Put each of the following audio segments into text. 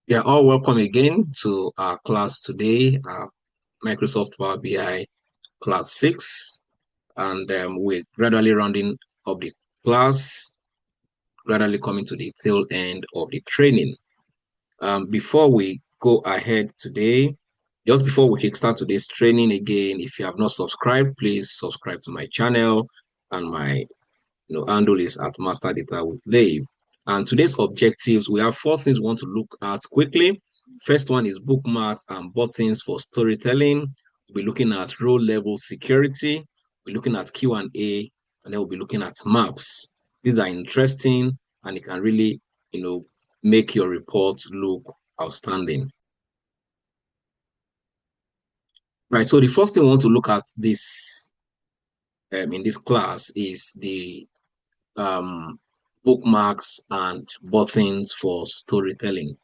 Yeah, all welcome again to our class today, Microsoft Power BI class 6. And we're gradually rounding up the class, gradually coming to the tail end of the training. Before we go ahead today, just before we kickstart today's training again, if you have not subscribed, please subscribe to my channel, and my handle is at Master Data with Dave. And today's objectives, we have 4 things we want to look at quickly. First one is bookmarks and buttons for storytelling. We'll be looking at row level security. We're looking at Q&A, and then we'll be looking at maps. These are interesting, and it can really, make your report look outstanding. Right, so the first thing we want to look at this in this class is the um, bookmarks and buttons for storytelling.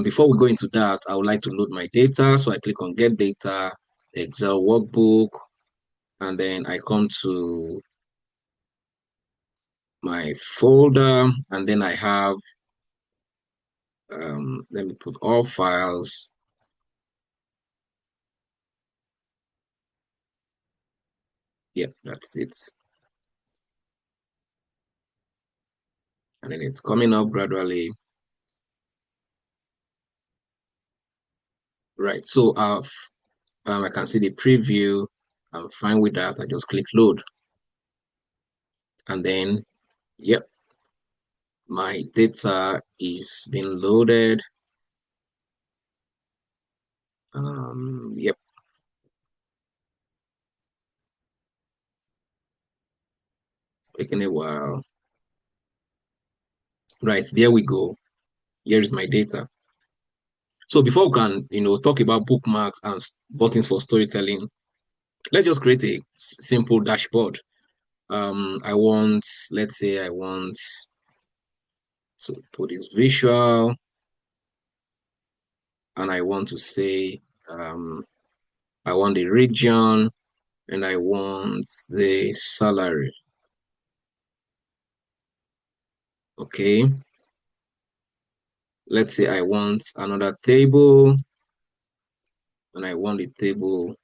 Before we go into that, I would like to load my data. So I click on Get Data, Excel Workbook, and then I come to my folder, and then I have, let me put all files. Yep, that's it. And then it's coming up gradually. Right, so I can see the preview. I'm fine with that. I just click load. And then, yep, my data is being loaded. Yep, it's taking a while. Right, there we go. Here is my data. So before we can, talk about bookmarks and buttons for storytelling, let's just create a simple dashboard. Let's say I want to put this visual, and I want to say, I want the region, and I want the salary. Okay. Let's say I want another table, and I want the table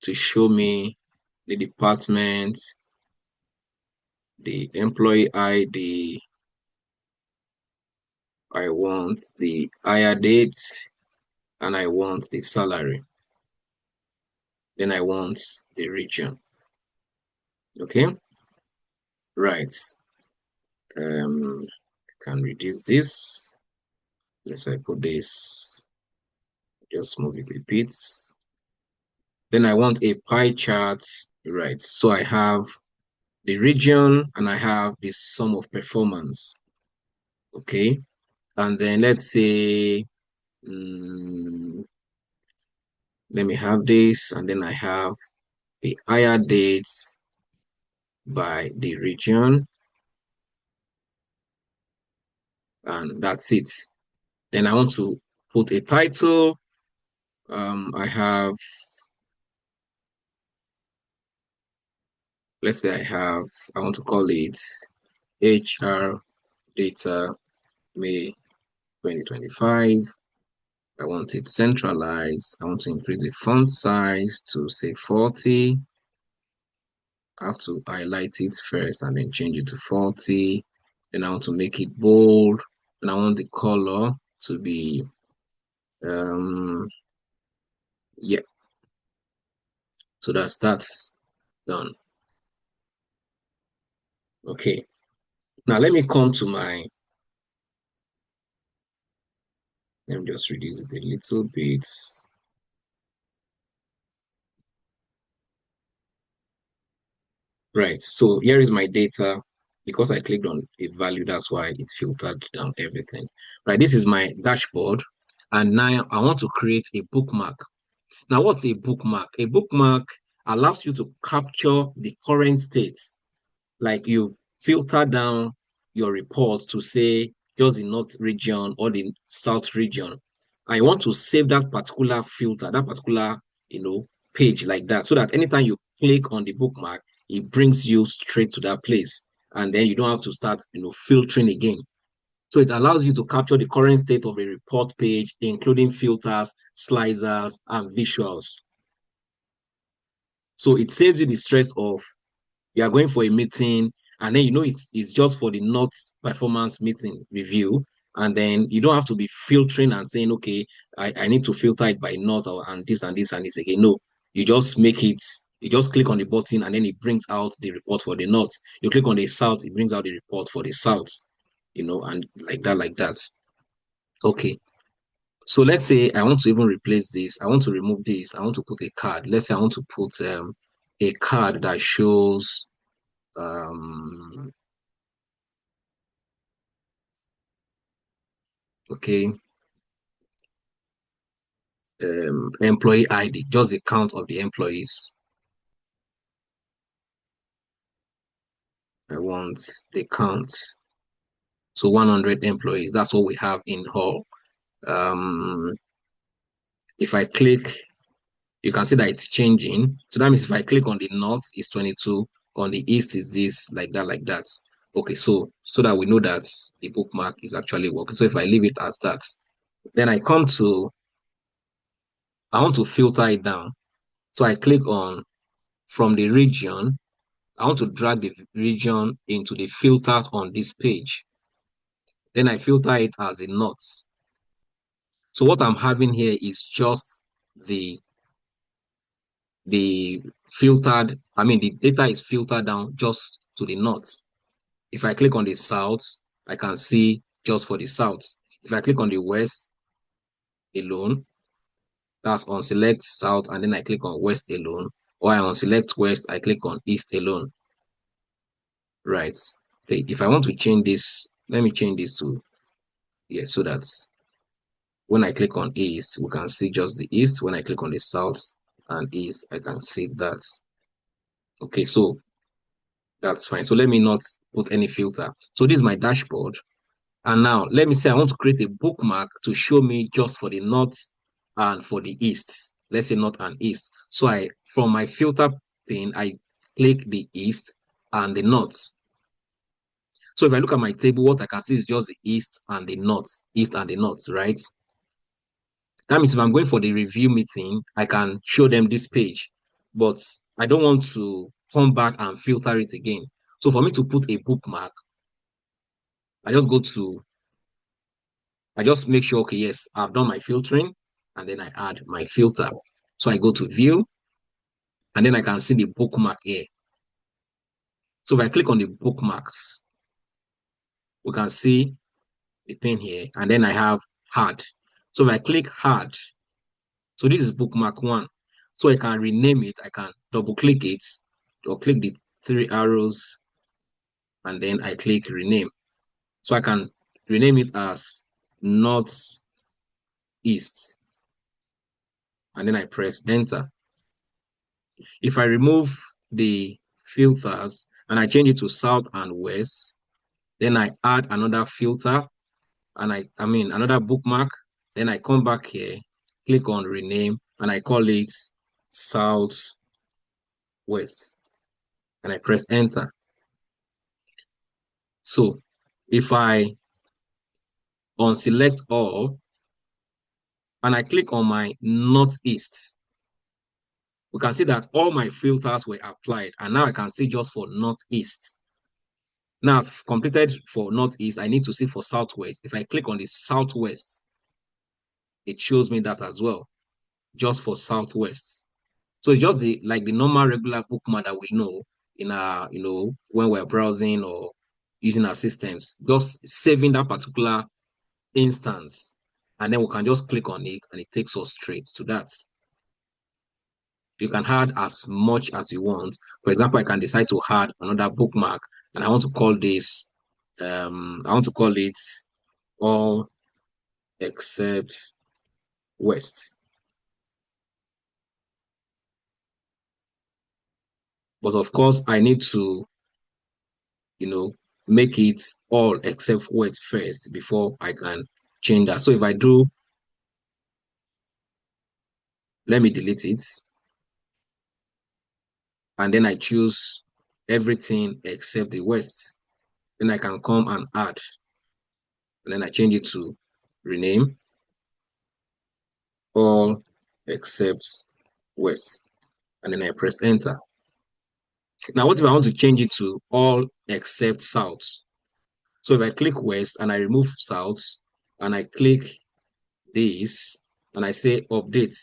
to show me the department, the employee ID. I want the hire date, and I want the salary. Then I want the region. Okay, right. I can reduce this. Let's say I put this, just move it a bit. Then I want a pie chart, right? So I have the region and I have the sum of performance. Okay, and then let's say, let me have this, and then I have the hire dates by the region, and that's it. Then I want to put a title. Let's say I want to call it HR Data May 2025. I want it centralized. I want to increase the font size to say 40. I have to highlight it first and then change it to 40. Then I want to make it bold. And I want the color to be, yeah. So that's done. Okay. Now let me come to let me just reduce it a little bit. Right. So here is my data. Because I clicked on a value, that's why it filtered down everything. Right. This is my dashboard. And now I want to create a bookmark. Now, what's a bookmark? A bookmark allows you to capture the current state. Like you filter down your report to say just the north region or the south region. I want to save that particular filter, that particular, page like that, so that anytime you click on the bookmark, it brings you straight to that place. And then you don't have to start, filtering again. So it allows you to capture the current state of a report page, including filters, slicers, and visuals. So it saves you the stress of you are going for a meeting, and then it's just for the notes performance meeting review. And then you don't have to be filtering and saying, okay, I need to filter it by note and this and this and this again. No, you just make it, you just click on the button and then it brings out the report for the notes. You click on the south, it brings out the report for the south, and like that. Okay. So let's say I want to even replace this. I want to remove this. I want to put a card. Let's say I want to put a card that shows okay, employee ID, just the count of the employees. I want the count. So 100 employees. That's what we have in Hall. If I click, you can see that it's changing. So that means if I click on the north, it's 22. On the east is this, like that, like that. Okay, so that we know that the bookmark is actually working. So if I leave it as that, then I want to filter it down. So I click on from the region. I want to drag the region into the filters on this page. Then I filter it as a north. So what I'm having here is just the filtered, the data is filtered down just to the north. If I click on the south, I can see just for the south. If I click on the west alone, that's on select south, and then I click on west alone, or I on select west, I click on east alone. Right. Okay. If I want to change this, let me change this to so that when I click on east, we can see just the east. When I click on the south and east, I can see that. Okay, so that's fine. So let me not put any filter. So this is my dashboard. And now let me say I want to create a bookmark to show me just for the north and for the east. Let's say north and east. So from my filter pane, I click the east and the north. So if I look at my table, what I can see is just the east and the north, right? That means if I'm going for the review meeting, I can show them this page, but I don't want to come back and filter it again. So for me to put a bookmark, I just make sure, okay, yes, I've done my filtering, and then I add my filter. So I go to view, and then I can see the bookmark here. So if I click on the bookmarks, we can see the pen here, and then I have hard. So if I click hard, so this is bookmark one. So I can rename it. I can double click it or click the three arrows and then I click rename. So I can rename it as north east and then I press enter. If I remove the filters and I change it to south and west, then I add another filter and another bookmark. Then I come back here, click on rename and I call it south west and I press enter. So if I unselect all and I click on my northeast, we can see that all my filters were applied and now I can see just for northeast. Now I've completed for northeast, I need to see for southwest. If I click on the southwest, it shows me that as well, just for southwest. So it's just the normal regular bookmark that we know in our, when we're browsing or using our systems, just saving that particular instance, and then we can just click on it and it takes us straight to that. You can add as much as you want. For example, I can decide to add another bookmark and I want to call this, I want to call it all except West. But of course, I need to, make it all except West first before I can change that. So if I do, let me delete it. And then I choose everything except the West. Then I can come and add. and then I change it to rename all except west, and then I press enter. Now, what if I want to change it to all except south? So if I click west and I remove south and I click this and I say update,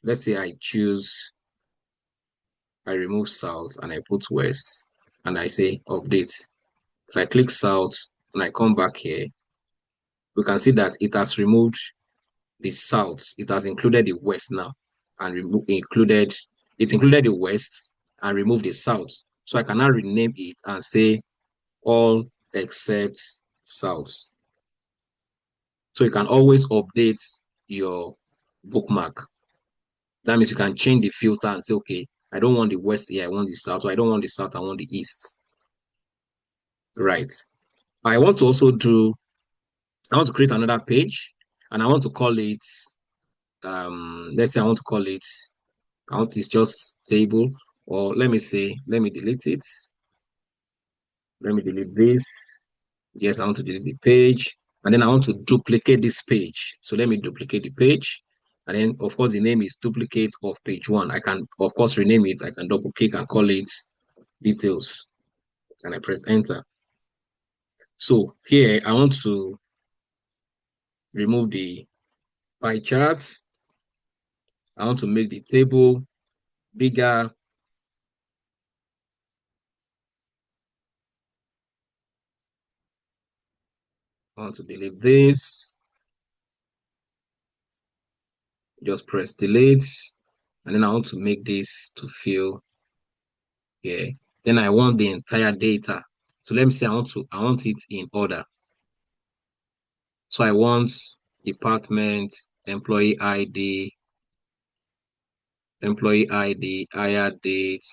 let's say I remove south and I put west and I say update. If I click south and I come back here, we can see that it has removed the south. It has included the west now and included the west and removed the south. So I can now rename it and say all except south. So you can always update your bookmark. That means you can change the filter and say, okay, I don't want the west here, I want the south, or I don't want the south, I want the east. Right. I want to create another page and I want to call it, let's say I want to call it, it's just table, or let me delete it. Let me delete this. Yes, I want to delete the page. And then I want to duplicate this page. So let me duplicate the page. And then, of course, the name is duplicate of page 1. I can, of course, rename it. I can double click and call it details. And I press enter. So here, I want to remove the pie charts. I want to make the table bigger. I want to delete this. Just press delete. And then I want to make this to fill here. Then I want the entire data. So let me say I want it in order. So I want department, employee ID, hire date,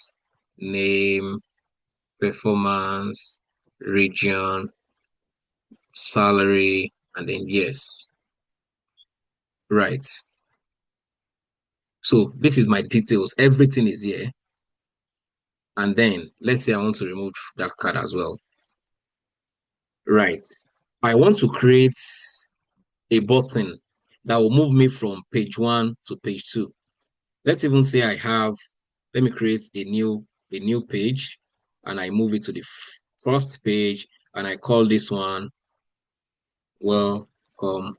name, performance, region, salary, and then yes. Right. So this is my details. Everything is here. And then let's say I want to remove that card as well. Right. I want to create a button that will move me from page 1 to page 2. Let's even say let me create a new page and I move it to the first page and I call this one welcome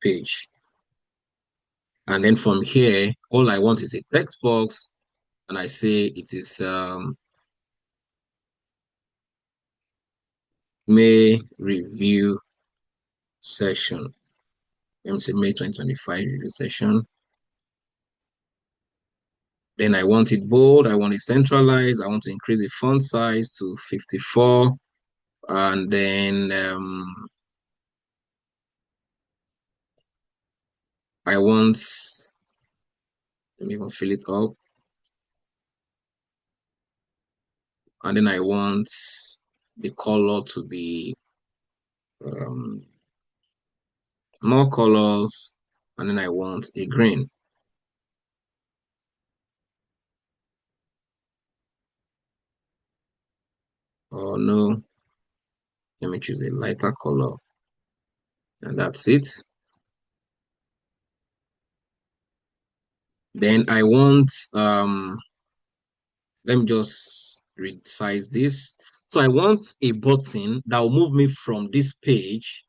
page. And then from here, all I want is a text box and I say it is May review session. Let me say May 2025 review session. Then I want it bold, I want it centralized, I want to increase the font size to 54. And then I want, let me even fill it up. And then I want the color to be more colors. And then I want a green. Oh no, let me choose a lighter color. And that's it. Then I want, let me just resize this. So I want a button that will move me from this page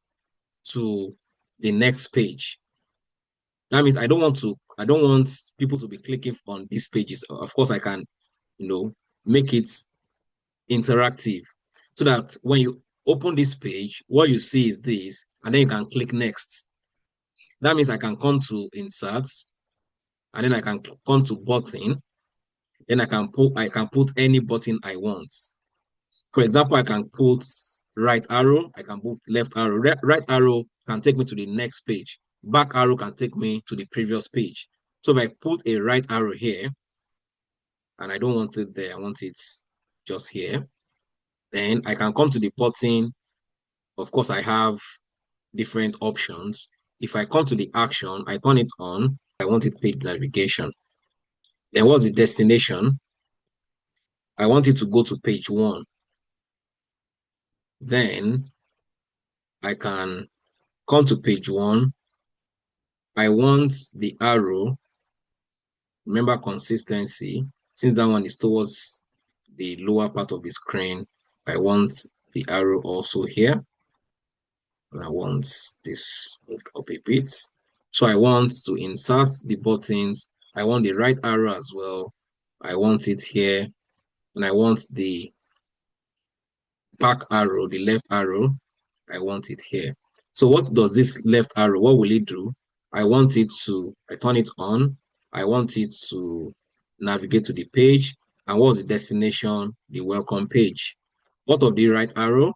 to the next page. That means I don't want people to be clicking on these pages. Of course, I can, make it interactive so that when you open this page, what you see is this, and then you can click next. That means I can come to inserts, and then I can come to button. Then I can put any button I want. For example, I can put right arrow, I can put left arrow. Right arrow can take me to the next page. Back arrow can take me to the previous page. So if I put a right arrow here, and I don't want it there, I want it just here, then I can come to the button. Of course, I have different options. If I come to the action, I turn it on. I want it page navigation. Then what's the destination? I want it to go to page 1. Then I can come to page 1. I want the arrow. Remember consistency. Since that one is towards the lower part of the screen, I want the arrow also here. And I want this moved up a bit. So I want to insert the buttons. I want the right arrow as well. I want it here. And I want the back arrow, the left arrow. I want it here. So what does this left arrow, what will it do? I turn it on. I want it to navigate to the page. And what's the destination? The welcome page. What of the right arrow?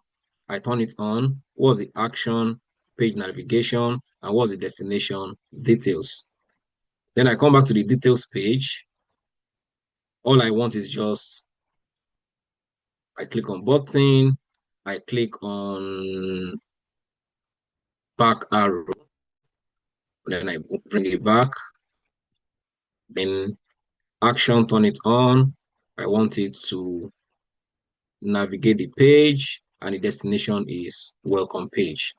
I turn it on. What's the action? Page navigation. And what's the destination? Details. Then I come back to the details page. All I want is just, I click on button. I click on back arrow. Then I bring it back. Then action, turn it on. I want it to navigate the page, and the destination is welcome page.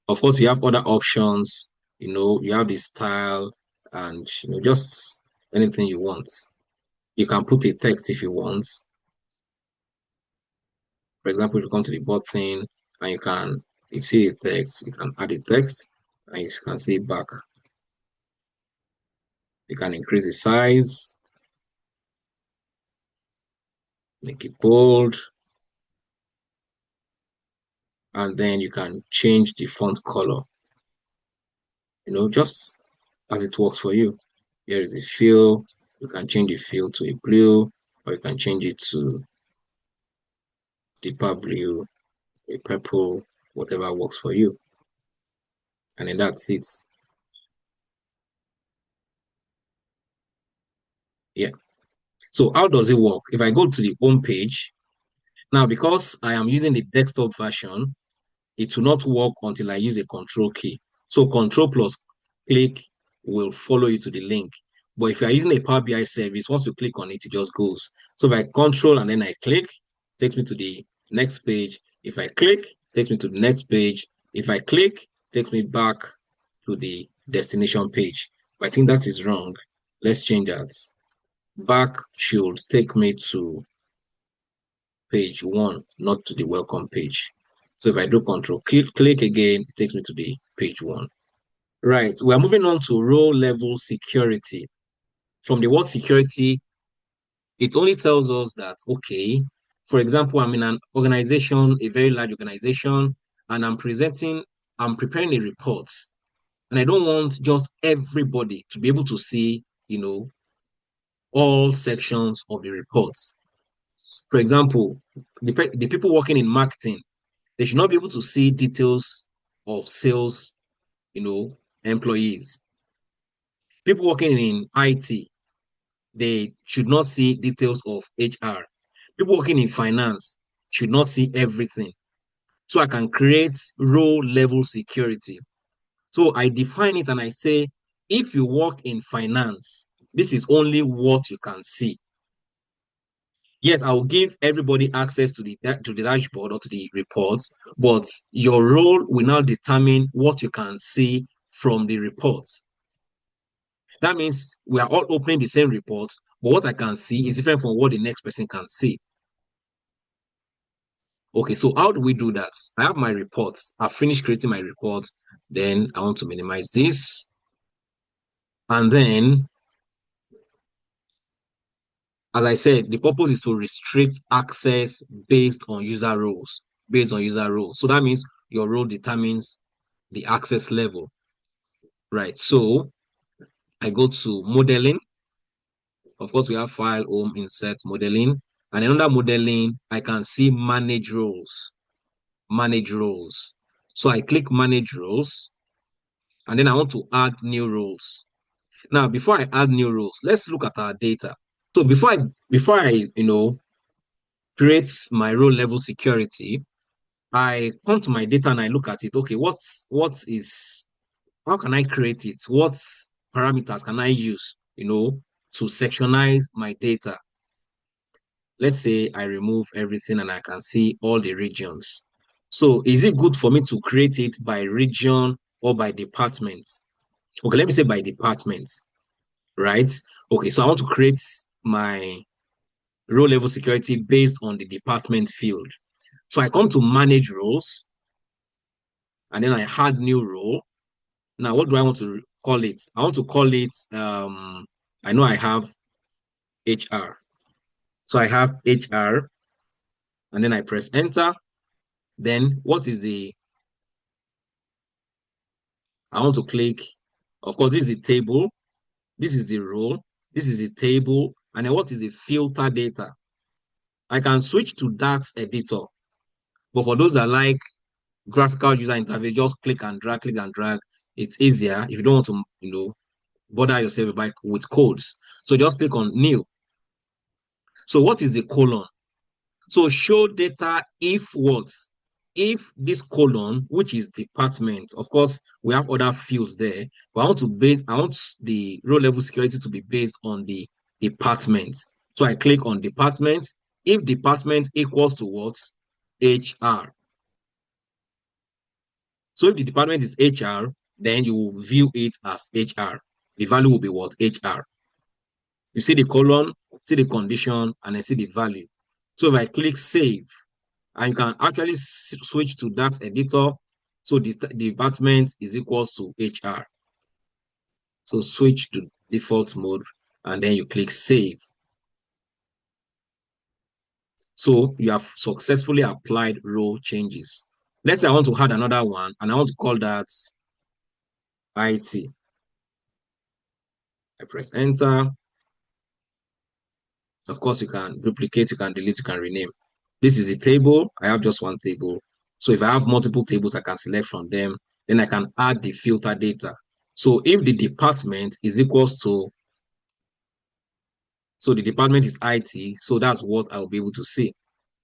Of course, you have other options. You have the style and just anything you want. You can put a text if you want. For example, if you come to the button and you see a text, you can add a text and you can see it back. You can increase the size, make it bold, and then you can change the font color, just as it works for you. Here is the fill. You can change the fill to a blue, or you can change it to deeper blue, a purple, whatever works for you. And then that's it. Yeah. So how does it work? If I go to the home page, now because I am using the desktop version, it will not work until I use a control key. So control plus click will follow you to the link. But if you're using a Power BI service, once you click on it, it just goes. So if I control and then I click, it takes me to the next page. If I click, it takes me to the next page. If I click, it takes me back to the destination page. But I think that is wrong. Let's change that. Back should take me to page 1, not to the welcome page. So if I do control click again, it takes me to the page 1. Right, we're moving on to row level security. From the word security, it only tells us that, okay, for example, I'm in an organization, a very large organization, and I'm preparing a report. And I don't want just everybody to be able to see, all sections of the reports. For example, the people working in marketing, they should not be able to see details of sales, employees. People working in IT, they should not see details of HR. People working in finance should not see everything. So I can create row level security. So I define it and I say, if you work in finance, this is only what you can see. Yes, I will give everybody access to the dashboard or to the reports, but your role will now determine what you can see from the reports. That means we are all opening the same report, but what I can see is different from what the next person can see. Okay, so how do we do that? I have my reports. I've finished creating my report. Then I want to minimize this. And then, as I said, the purpose is to restrict access based on user roles. So that means your role determines the access level. Right, so I go to modeling. Of course, we have file, home, insert, modeling. And under modeling, I can see manage roles. Manage roles. So I click manage roles, and then I want to add new roles. Now, before I add new roles, let's look at our data. So before I create my role level security, I come to my data and I look at it. Okay, how can I create it? What parameters can I use, to sectionize my data? let's say I remove everything and I can see all the regions. So is it good for me to create it by region or by department? Okay, let me say by department, right? Okay, so I want to create my row level security based on the department field. So I come to manage roles and then I add new role. Now, what do I want to call it? I want to call it, I know I have HR. So I have HR and then I press enter. Then what is I want to click, of course, this is a table. This is the role. This is a table. And then what is the filter data? I can switch to DAX editor. But for those that like graphical user interface, just click and drag, click and drag. It's easier if you don't want to, bother yourself with codes. So just click on new. So what is the colon? So show data if what? If this colon, which is department, of course, we have other fields there, but I want the row level security to be based on the department. So I click on department. If department equals to what? HR. So if the department is HR, then you will view it as HR. The value will be what? HR. You see the colon, see the condition, and then see the value. So if I click save, and you can actually switch to DAX editor. So the department is equals to HR. So switch to default mode, and then you click save. So you have successfully applied row changes. Let's say I want to add another one, and I want to call that IT. I press enter. Of course, you can duplicate, you can delete, you can rename. This is a table. I have just one table. So if I have multiple tables, I can select from them. Then I can add the filter data. So if the department is equals to, so the department is IT, so that's what I'll be able to see.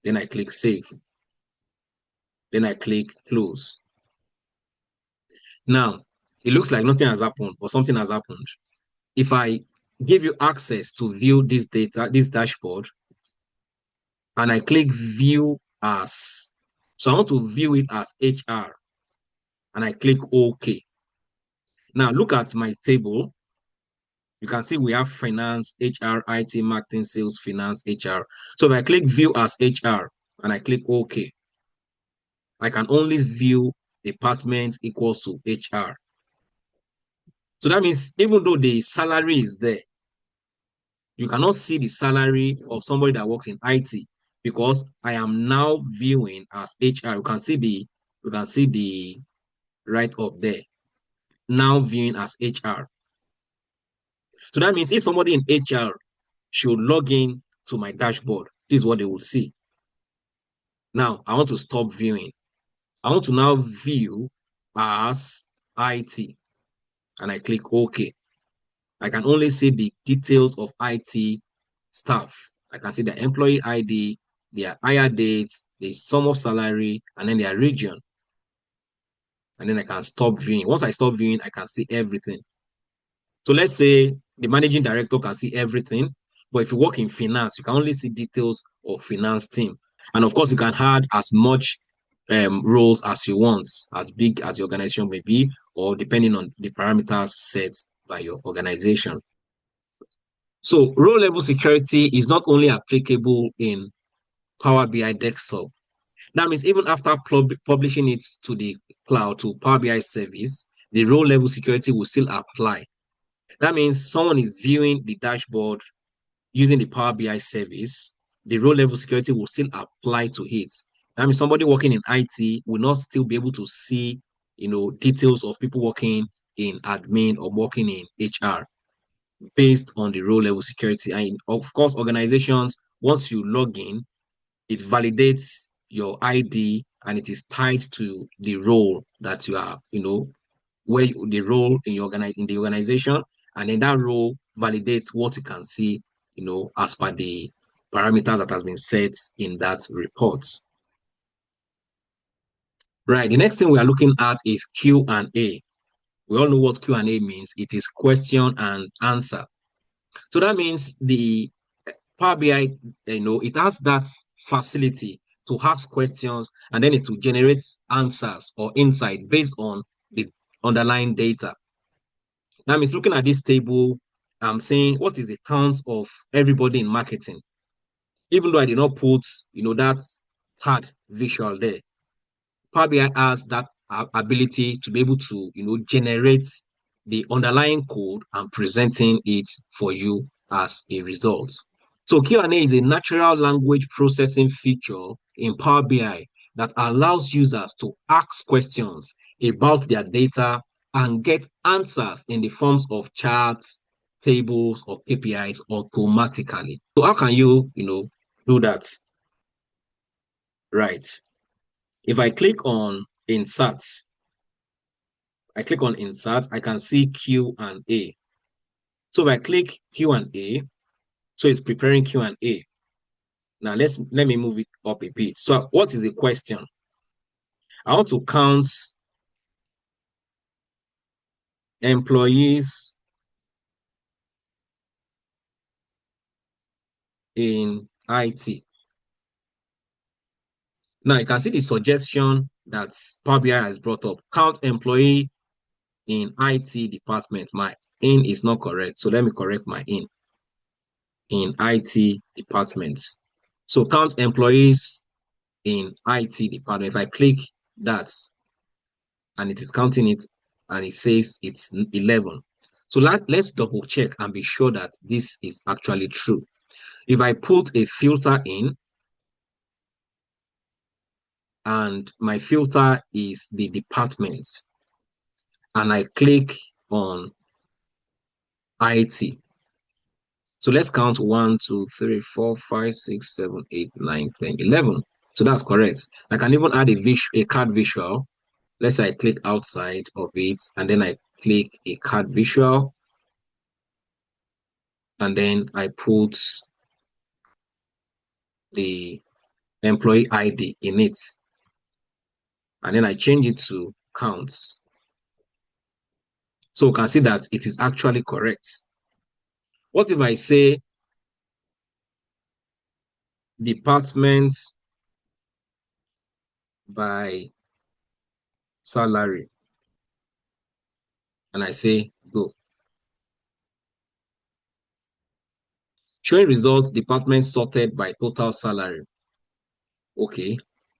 Then I click save. Then I click close. Now, it looks like nothing has happened or something has happened. If I give you access to view this data, this dashboard, and I click view as, so I want to view it as HR, and I click OK. Now look at my table. You can see we have finance, HR, IT, marketing, sales, finance, HR. So if I click view as HR and I click OK, I can only view department equals to HR. So that means even though the salary is there, you cannot see the salary of somebody that works in IT because I am now viewing as HR. You can see the right up there. Now viewing as HR. So that means if somebody in HR should log in to my dashboard, this is what they will see. Now, I want to stop viewing. I want to now view as IT, and I click OK. I can only see the details of IT staff. I can see the employee ID, their hire dates, the sum of salary, and then their region. And then I can stop viewing. Once I stop viewing, I can see everything. So let's say the managing director can see everything, but if you work in finance, you can only see details of finance team. And of course, you can add as much roles as you want, as big as your organization may be, or depending on the parameters set by your organization. So row level security is not only applicable in Power BI desktop. That means even after publishing it to the cloud, to Power BI service, the row level security will still apply. That means someone is viewing the dashboard using the Power BI service, the row level security will still apply to it. That means somebody working in IT will not still be able to see, details of people working in admin or working in HR based on the row level security. And of course, organizations, once you log in, it validates your ID and it is tied to the role that you are, the role in in the organization, and then that role validates what you can see, as per the parameters that has been set in that report. Right. The next thing we are looking at is Q&A. We all know what Q&A means. It is question and answer. So that means Power BI, it has that facility to ask questions and then it will generate answers or insight based on the underlying data. Now, I'm looking at this table. I'm saying, what is the count of everybody in marketing? Even though I did not put, that third visual there, Power BI has that ability to be able to, generate the underlying code and presenting it for you as a result. So Q&A is a natural language processing feature in Power BI that allows users to ask questions about their data and get answers in the forms of charts, tables, or KPIs automatically. So how can you, do that? Right. If I click on Insert, I can see Q&A. So if I click Q&A, so it's preparing Q&A. Now let me move it up a bit. So what is the question? I want to count employees in IT. Now you can see the suggestion that Power BI has brought up. Count employee in IT department. My in is not correct. So let me correct my in IT departments. So count employees in IT department. If I click that and it is counting it and it says it's 11. So let's double check and be sure that this is actually true. If I put a filter in and my filter is the departments and I click on IT. So let's count 1, 2, 3, 4, 5, 6, 7, 8, 9, 10, 11. So that's correct. I can even add a card visual. Let's say I click outside of it and then I click a card visual and then I put the employee ID in it and then I change it to counts. So you can see that it is actually correct. What if I say department by salary and I say go? Showing results, department sorted by total salary. Okay,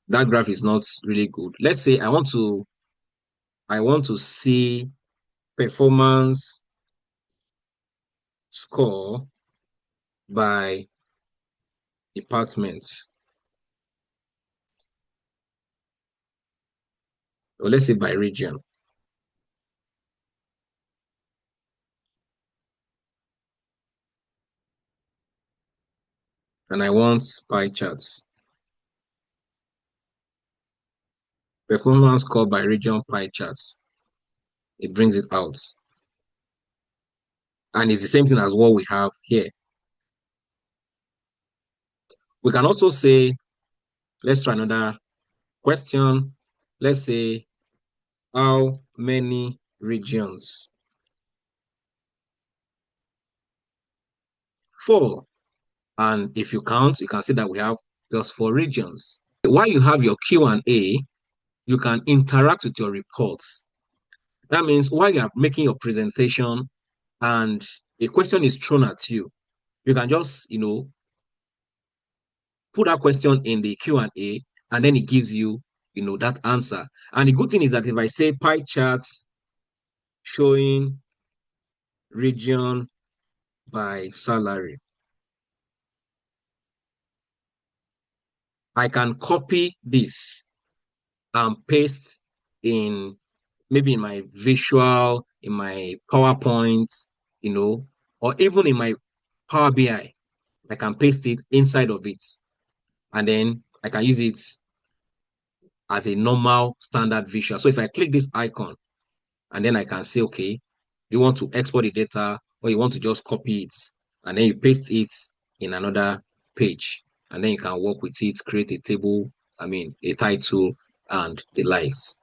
that graph is not really good. Let's say I want to see performance score by departments, or let's say by region. And I want pie charts. Performance score by region pie charts. It brings it out. And it's the same thing as what we have here. We can also say, let's try another question. Let's say, how many regions? 4. And if you count, you can see that we have just 4 regions. While you have your Q&A, you can interact with your reports. That means while you are making your presentation and a question is thrown at you, you can just, put that question in the Q&A and then it gives you, that answer. And the good thing is that if I say pie charts showing region by salary, I can copy this and paste in maybe in my visual, in my PowerPoint, or even in my Power BI. I can paste it inside of it. And then I can use it as a normal standard visual. So if I click this icon, and then I can say, okay, you want to export the data or you want to just copy it, and then you paste it in another page. And then you can work with it, create a table, a title, and the likes.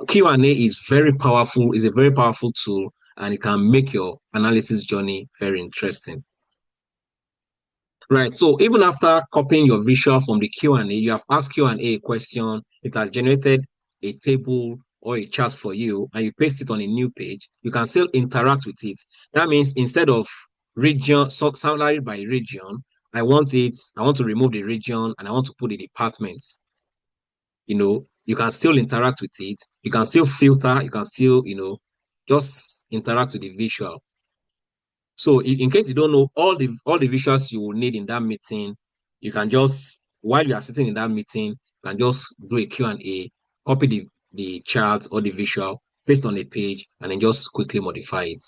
Q&A is very powerful, is a very powerful tool, and it can make your analysis journey very interesting. Right. So even after copying your visual from the Q&A, you have asked Q&A a question, it has generated a table or a chart for you, and you paste it on a new page, you can still interact with it. That means instead of region, salary by region, I want to remove the region and I want to put the departments. You can still interact with it. You can still filter. You can still, just interact with the visual. So in case you don't know all the visuals you will need in that meeting, you can just, while you are sitting in that meeting, you can just do a Q&A, copy the charts or the visual, paste on a page, and then just quickly modify it.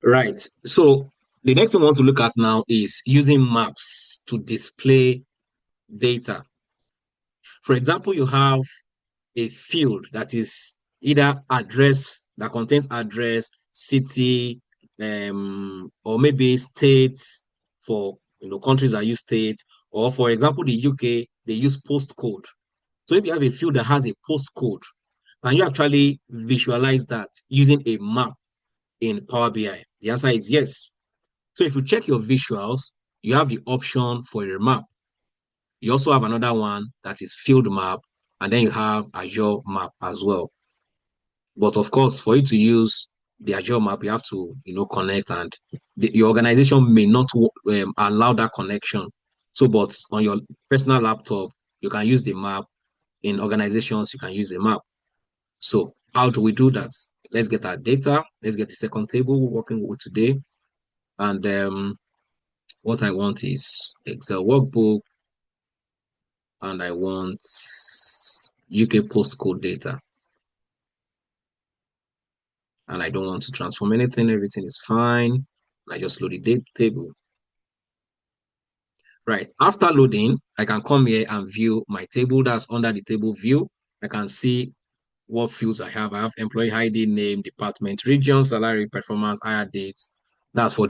Right. So the next thing we want to look at now is using maps to display data. For example, you have a field that is either address, that contains address, city, or maybe states. For countries that use states, or for example, the UK, they use postcode. So if you have a field that has a postcode, can you actually visualize that using a map in Power BI? The answer is yes. So if you check your visuals, you have the option for a map. You also have another one that is field map, and then you have Azure map as well. But of course, for you to use the Azure map, you have to, connect, and your organization may not allow that connection. So, but on your personal laptop, you can use the map. In organizations, you can use the map. So, how do we do that? Let's get our data. Let's get the second table we're working with today. And what I want is Excel workbook, and I want UK postcode data. And I don't want to transform anything. Everything is fine. I just load the date table. Right. After loading, I can come here and view my table. That's under the table view. I can see what fields I have. I have employee ID, name, department, region, salary, performance, hire dates. That's for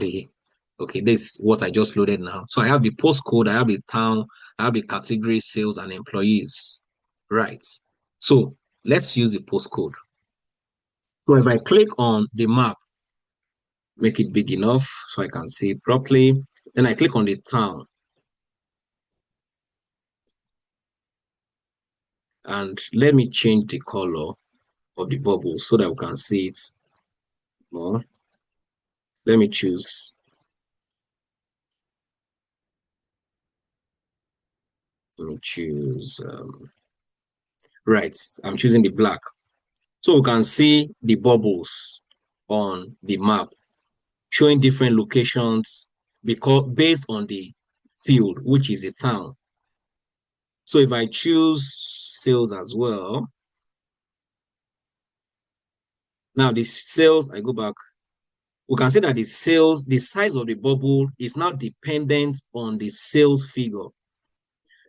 okay, this is what I just loaded now. So I have the postcode, I have the town, I have the category, sales, and employees. Right. So let's use the postcode. So if I click on the map, make it big enough so I can see it properly. Then I click on the town. And let me change the color of the bubble so that we can see it more. Let me choose. Right, I'm choosing the black. So we can see the bubbles on the map showing different locations based on the field, which is a town. So if I choose sales as well, now the sales, I go back, we can see that the size of the bubble is now dependent on the sales figure.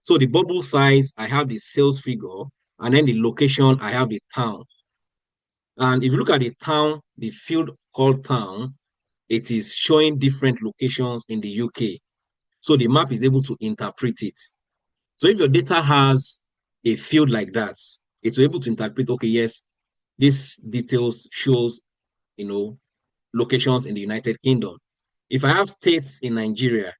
So the bubble size, I have the sales figure, and then the location, I have the town. And if you look at the town, the field called town, it is showing different locations in the UK. So the map is able to interpret it. So if your data has a field like that, it's able to interpret, okay, yes, this details shows, locations in the United Kingdom. If I have states in Nigeria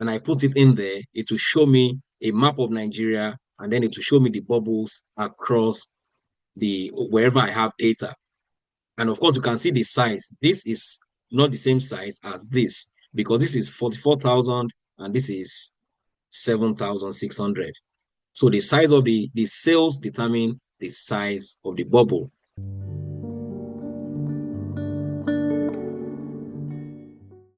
and I put it in there, it will show me a map of Nigeria, and then it will show me the bubbles across wherever I have data. And of course, you can see the size. This is not the same size as this, because this is 44,000 and this is 7,600. So the size of the sales determine the size of the bubble.